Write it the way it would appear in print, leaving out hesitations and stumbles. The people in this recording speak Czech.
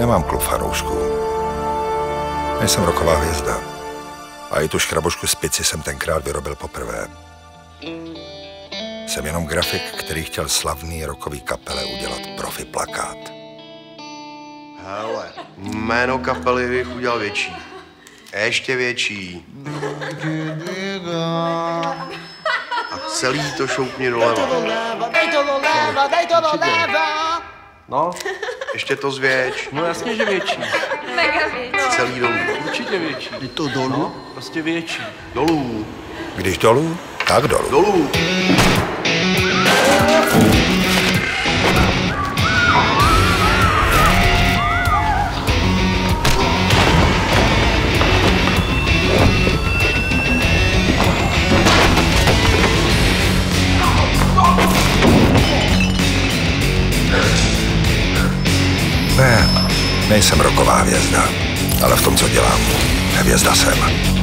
Nemám klub fanoušků. Nejsem rocková hvězda. A i tu škrabošku z pici jsem tenkrát vyrobil poprvé. Jsem jenom grafik, který chtěl slavný rockový kapele udělat profi plakát. Hele, jméno kapely bych udělal větší. Ještě větší. A celý to šoupni doleva. Dej to doleva. No, Ještě to zvětš. no jasně, že větší. Mega větší. Celý dolů. Určitě větší. Je to dolů? No, prostě větší. Dolů. Když dolů, tak dolů. Dolů. Ne, nejsem rocková hvězda, ale v tom, co dělám, hvězda jsem.